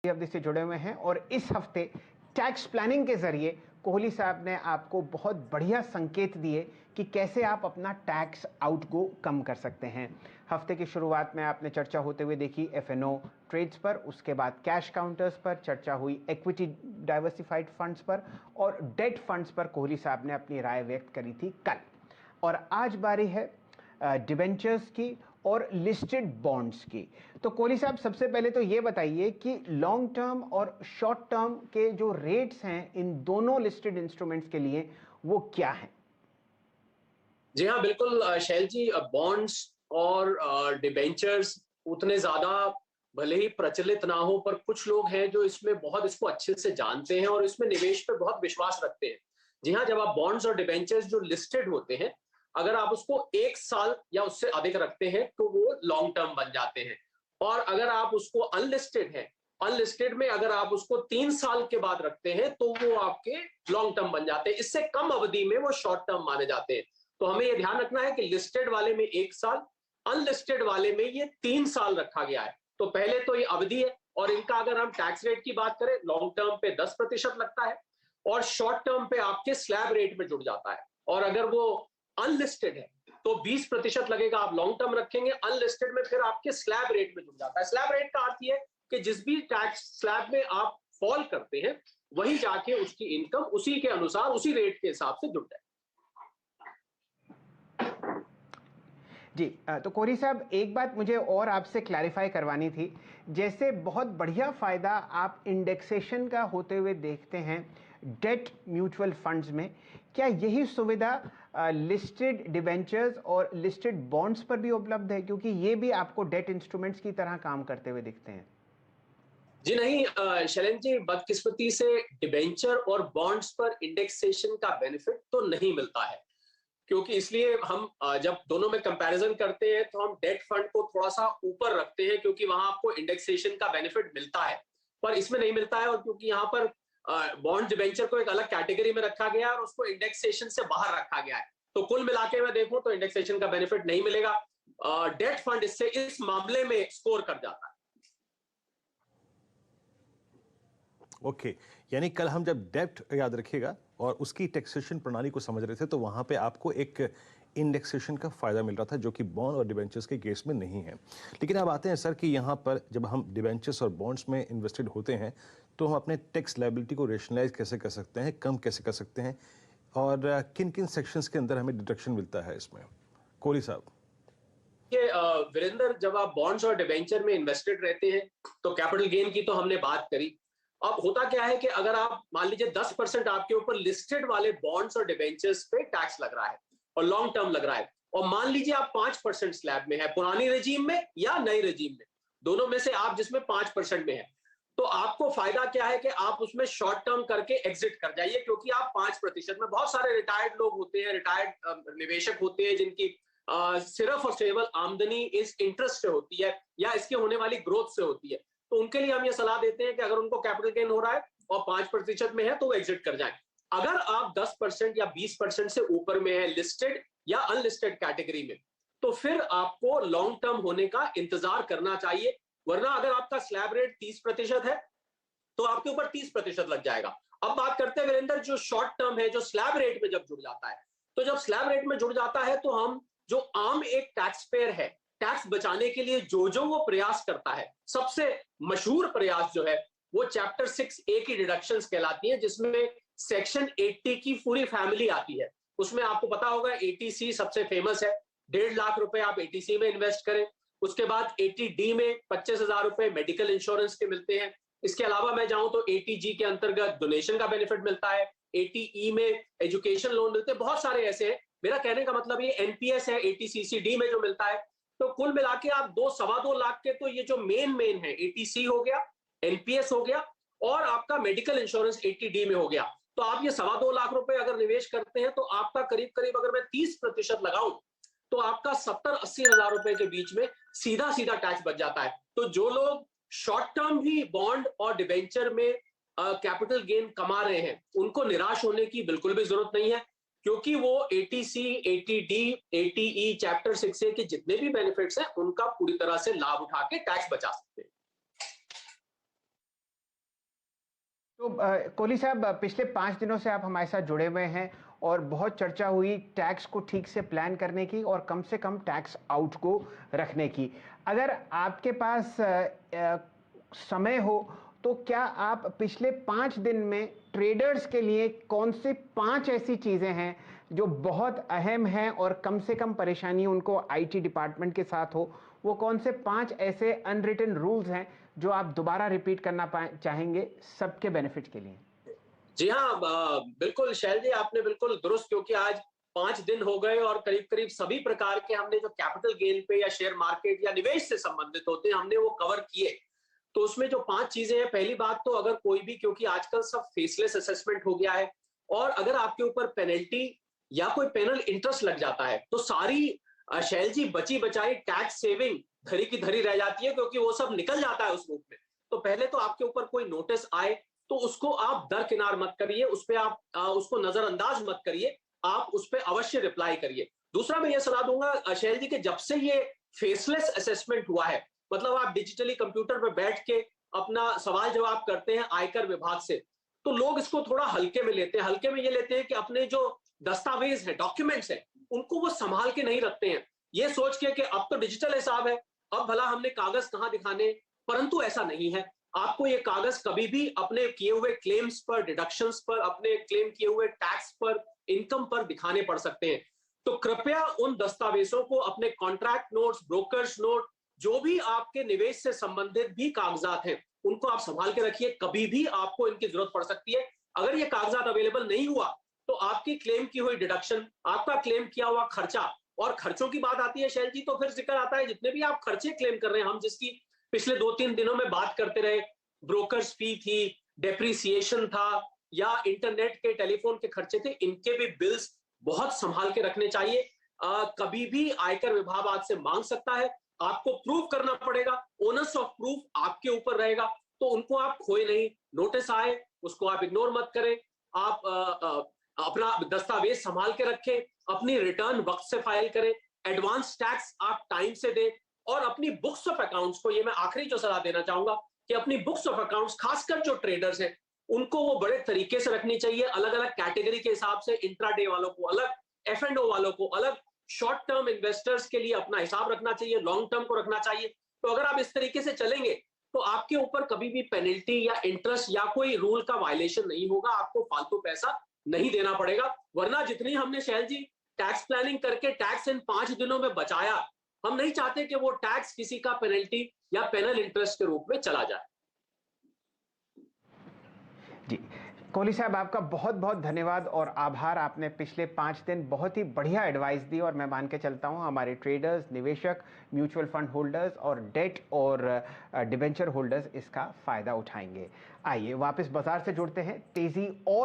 अवधि से जुड़े हुए हैं और इस हफ्ते टैक्स प्लानिंग के जरिए कोहली साहब ने आपको बहुत बढ़िया संकेत दिए कि कैसे आप अपना टैक्स आउट को कम कर सकते हैं। हफ्ते की शुरुआत में आपने चर्चा होते हुए देखी एफएनओ ट्रेड्स पर, उसके बाद कैश काउंटर्स पर चर्चा हुई, इक्विटी डाइवर्सिफाइड फंड्स पर और डेट फंड्स पर कोहली साहब ने अपनी राय व्यक्त करी थी कल। और आज बारी है डिबेंचर्स की और लिस्टेड बॉन्ड्स की। तो कोहली साहब, सबसे पहले तो ये बताइए कि लॉन्ग टर्म और शॉर्ट टर्म के जो रेट्स हैं इन दोनों लिस्टेड इंस्ट्रूमेंट्स के लिए वो क्या हैं? जी हाँ, बिल्कुल शैल जी। बॉन्ड्स और डिबेंचर्स उतने ज्यादा भले ही प्रचलित ना हो, पर कुछ लोग हैं जो इसमें बहुत इसको अच्छे से जानते हैं और इसमें निवेश पे बहुत विश्वास रखते हैं। जी हाँ, जब आप बॉन्ड्स और डिबेंचर्स जो लिस्टेड होते हैं, अगर आप उसको 1 साल या उससे अधिक रखते हैं तो वो लॉन्ग टर्म बन जाते हैं। और अगर आप उसको अनलिस्टेड है, अनलिस्टेड में अगर आप उसको 3 साल के बाद रखते हैं तो वो आपके लॉन्ग टर्म बन जाते हैं। इससे कम अवधि में वो शॉर्ट टर्म माने जाते हैं। तो हमें यह ध्यान रखना है कि लिस्टेड वाले में 1 साल, अनलिस्टेड वाले में ये 3 साल रखा गया है। तो पहले तो ये अवधि है, और इनका अगर हम टैक्स रेट की बात करें, लॉन्ग टर्म पे 10% लगता है और शॉर्ट टर्म पे आपके स्लैब रेट में जुड़ जाता है। और अगर वो अनलिस्टेड है तो 20% लगेगा, आप लॉन्ग टर्म रखेंगे, अनलिस्टेड में फिर आपके स्लैब रेट में जुड़ जाता है। स्लैब रेट का अर्थ ये है कि जिस भी टैक्स स्लैब में आप फॉल करते हैं, वही जाके उसकी इनकम उसी के अनुसार, उसी रेट के हिसाब से जुड़ जाए। जी, तो कोहली साहब, एक बात मुझे और आपसे क्लैरिफाई करवानी थी। जैसे बहुत बढ़िया फ़ायदा आप इंडेक्सेशन का होते हुए देखते हैं डेट म्यूचुअल फंड्स में, क्या यही सुविधा लिस्टेड डिबेंचर्स और लिस्टेड बॉन्ड्स पर भी उपलब्ध है? क्योंकि ये भी आपको डेट इंस्ट्रूमेंट्स की तरह काम करते हुए दिखते हैं। जी नहीं, शैलेंद्र जी, बदकिस्मती से डिबेंचर और बॉन्ड्स पर इंडेक्सेशन का बेनिफिट तो नहीं मिलता है। क्योंकि इसलिए हम जब दोनों में कंपैरिजन करते हैं तो हम डेट फंड को थोड़ा सा ऊपर रखते हैं, क्योंकि वहां आपको इंडेक्सेशन का बेनिफिट मिलता है, पर इसमें नहीं मिलता है। और क्योंकि यहाँ पर बॉन्ड डिबेंचर को एक अलग कैटेगरी में रखा गया है और उसको इंडेक्सेशन से बाहर रखा गया है, तो कुल मिला के मैं देखूं तो इंडेक्सेशन का बेनिफिट नहीं मिलेगा। डेट फंड इससे इस मामले में स्कोर कर जाता है। ओके, यानी कल हम जब डेब्ट याद रखिएगा और उसकी टैक्सेशन प्रणाली को समझ रहे थे, तो वहां पे आपको एक इंडेक्सेशन का फायदा मिल रहा था, जो कि बॉन्ड और डिबेंचर्स के केस में नहीं है। लेकिन अब आते हैं सर कि यहाँ पर जब हम डिबेंचर्स और बॉन्ड्स में इन्वेस्टेड होते हैं तो हम अपने टैक्स लायबिलिटी को रेशनलाइज कैसे कर सकते हैं, कम कैसे कर सकते हैं, और किन किन सेक्शंस के अंदर हमें डिडक्शन मिलता है इसमें? कोहली साहब। वीरेंद्र, जब आप बॉन्ड्स और डिबेंचर में इन्वेस्टेड रहते हैं तो कैपिटल गेन की तो हमने बात करी। अब होता क्या है कि अगर आप मान लीजिए 10% आपके ऊपर लिस्टेड वाले बॉन्ड्स और डिबेंचर्स पे टैक्स लग रहा है और लॉन्ग टर्म लग रहा है, और मान लीजिए आप 5% स्लैब में है, पुरानी रेजीम में या नई रेजीम में, दोनों में से आप जिसमें 5% में है, तो आपको फायदा क्या है कि आप उसमें शॉर्ट टर्म करके एग्जिट कर जाइए। क्योंकि आप 5% में, बहुत सारे रिटायर्ड लोग होते हैं, रिटायर्ड निवेशक होते हैं जिनकी सिर्फ और केवल आमदनी इस इंटरेस्ट से होती है या इसके होने वाली ग्रोथ से होती है। तो उनके लिए हम ये सलाह देते हैं कि अगर उनको कैपिटल गेन हो रहा है और 5% में है तो वो एग्जिट कर जाएं। अगर आप 10% या 20% से ऊपर में है, लिस्टेड या अनलिस्टेड कैटेगरी में, तो फिर आपको लॉन्ग टर्म होने का इंतजार करना चाहिए। वरना अगर आपका स्लैब रेट 30% है तो आपके ऊपर 30% लग जाएगा। अब बात करते हैं वीरेंद्र, जो शॉर्ट टर्म है, जो स्लैब रेट में जब जुड़ जाता है, तो जब स्लैब रेट में जुड़ जाता है तो हम, जो आम एक टैक्स पेयर है, टैक्स बचाने के लिए जो जो वो प्रयास करता है, सबसे मशहूर प्रयास जो है वो चैप्टर 6A की डिडक्शंस कहलाती है, जिसमें सेक्शन 80 की पूरी फैमिली आती है। उसमें आपको पता होगा 80C सबसे फेमस है। 1.5 लाख रुपए आप 80C में इन्वेस्ट करें। उसके बाद 80D में 25,000 रुपए मेडिकल इंश्योरेंस के मिलते हैं। इसके अलावा मैं जाऊं तो 80G के अंतर्गत डोनेशन का बेनिफिट मिलता है। 80E में एजुकेशन लोन मिलते हैं। बहुत सारे ऐसे हैं। मेरा कहने का मतलब ये एनपीएस है 80CCD में जो मिलता है। तो कुल मिला के आप 2-2.25 लाख के, तो ये जो मेन है, 80C हो गया, एनपीएस हो गया, और आपका मेडिकल इंश्योरेंस 80D में हो गया। तो आप ये 2.25 लाख रुपए अगर निवेश करते हैं तो आपका करीब करीब, अगर मैं 30% लगाऊं, तो आपका 70-80 हजार रुपए के बीच में सीधा सीधा टैक्स बच जाता है। तो जो लोग शॉर्ट टर्म भी बॉन्ड और डिवेंचर में कैपिटल गेन कमा रहे हैं, उनको निराश होने की बिल्कुल भी जरूरत नहीं है। क्योंकि वो 80C, 80D, 80E, chapter 6A के जितने भी बेनिफिट्स हैं, उनका पूरी तरह से लाभ उठा के टैक्स बचा सकते हैं। तो कोहली साहब, पिछले 5 दिनों से आप हमारे साथ जुड़े हुए हैं और बहुत चर्चा हुई टैक्स को ठीक से प्लान करने की और कम से कम टैक्स आउट को रखने की। अगर आपके पास समय हो तो क्या आप पिछले 5 दिन में ट्रेडर्स के लिए कौन सी 5 ऐसी चीज़ें हैं जो बहुत अहम हैं और कम से कम परेशानी उनको आईटी डिपार्टमेंट के साथ हो, वो कौन से 5 ऐसे अनरिटन रूल्स हैं जो आप दोबारा रिपीट करना चाहेंगे सबके बेनिफिट के लिए? जी हाँ, बिल्कुल शैल जी, आपने बिल्कुल दुरुस्त, क्योंकि आज 5 दिन हो गए और करीब करीब सभी प्रकार के हमने जो कैपिटल गेन पे या शेयर मार्केट या निवेश से संबंधित होते हैं हमने वो कवर किए। तो उसमें जो 5 चीजें हैं, पहली बात तो अगर कोई भी, क्योंकि आजकल सब फेसलेस असेसमेंट हो गया है और अगर आपके ऊपर पेनल्टी या कोई पेनल इंटरेस्ट लग जाता है तो सारी शैल जी बची बचाई टैक्स सेविंग धरी की धरी रह जाती है, क्योंकि वो सब निकल जाता है उस रूप में। तो पहले तो आपके ऊपर कोई नोटिस आए तो उसको आप दरकिनार मत करिए, उस पे आप उसको नजरअंदाज मत करिए, आप उस पे अवश्य रिप्लाई करिए। दूसरा मैं ये सलाह दूंगा शैल जी कि जब से ये फेसलेस असेसमेंट हुआ है, मतलब आप डिजिटली कंप्यूटर पे बैठ के अपना सवाल जवाब करते हैं आयकर विभाग से, तो लोग इसको थोड़ा हल्के में लेते हैं। हल्के में ये लेते हैं कि अपने जो दस्तावेज है, डॉक्यूमेंट्स है, उनको वो संभाल के नहीं रखते हैं, ये सोच के कि अब तो डिजिटल हिसाब है, अब भला हमने कागज कहां दिखाने। परंतु ऐसा नहीं है। आपको ये कागज कभी भी अपने किए हुए क्लेम्स पर, डिडक्शंस पर, अपने क्लेम किए हुए टैक्स पर, इनकम पर दिखाने पड़ सकते हैं। तो कृपया उन दस्तावेजों को, अपने कॉन्ट्रैक्ट नोट्स, ब्रोकर्स नोट, जो भी आपके निवेश से संबंधित भी कागजात हैं, उनको आप संभाल के रखिए, कभी भी आपको इनकी जरूरत पड़ सकती है। अगर ये कागजात अवेलेबल नहीं हुआ तो आपकी क्लेम की हुई डिडक्शन, आपका क्लेम किया हुआ खर्चा, और खर्चों की बात आती है शैल जी तो फिर जिक्र आता है जितने भी आप खर्चे क्लेम कर रहे हैं, हम जिसकी पिछले 2-3 दिनों में बात करते रहे, ब्रोकर्स फी थी, डेप्रिसिएशन था, या इंटरनेट के, टेलीफोन के खर्चे थे, इनके भी बिल्स बहुत संभाल के रखने चाहिए। कभी भी आयकर विभाग आपसे मांग सकता है, आपको प्रूव करना पड़ेगा, ओनर्स ऑफ प्रूफ आपके ऊपर रहेगा, तो उनको आप खोए नहीं। नोटिस आए उसको आप इग्नोर मत करें, आप अपना दस्तावेज संभाल के रखें, अपनी रिटर्न वक्त से फाइल करें, एडवांस टैक्स आप टाइम से दें, और अपनी बुक्स ऑफ अकाउंट्स को, ये मैं आखिरी जो सलाह देना चाहूंगा कि अपनी बुक्स ऑफ अकाउंट्स, खासकर जो ट्रेडर्स हैं, उनको वो बड़े तरीके से रखनी चाहिए, अलग अलग कैटेगरी के हिसाब से, इंट्राडे वालों को अलग, F&O वालों को अलग, शॉर्ट टर्म इन्वेस्टर्स के लिए अपना हिसाब रखना चाहिए, लॉन्ग टर्म को रखना चाहिए। तो अगर आप इस तरीके से चलेंगे तो आपके ऊपर कभी भी पेनल्टी या इंटरेस्ट या कोई रूल का वायलेशन नहीं होगा, आपको फालतू पैसा नहीं देना पड़ेगा। वरना जितनी हमने शैल जी टैक्स प्लानिंग करके टैक्स इन 5 दिनों में बचाया, हम नहीं चाहते कि वो टैक्स किसी का पेनल्टी या पेनल इंटरेस्ट के रूप में चला जाए। जी, कोहली साहब, आपका बहुत बहुत धन्यवाद और आभार। आपने पिछले 5 दिन बहुत ही बढ़िया एडवाइस दी और मैं मान के चलता हूँ हमारे ट्रेडर्स, निवेशक, म्यूचुअल फंड होल्डर्स और डेट और डिबेंचर होल्डर्स इसका फ़ायदा उठाएंगे। आइए वापस बाजार से जुड़ते हैं। तेज़ी और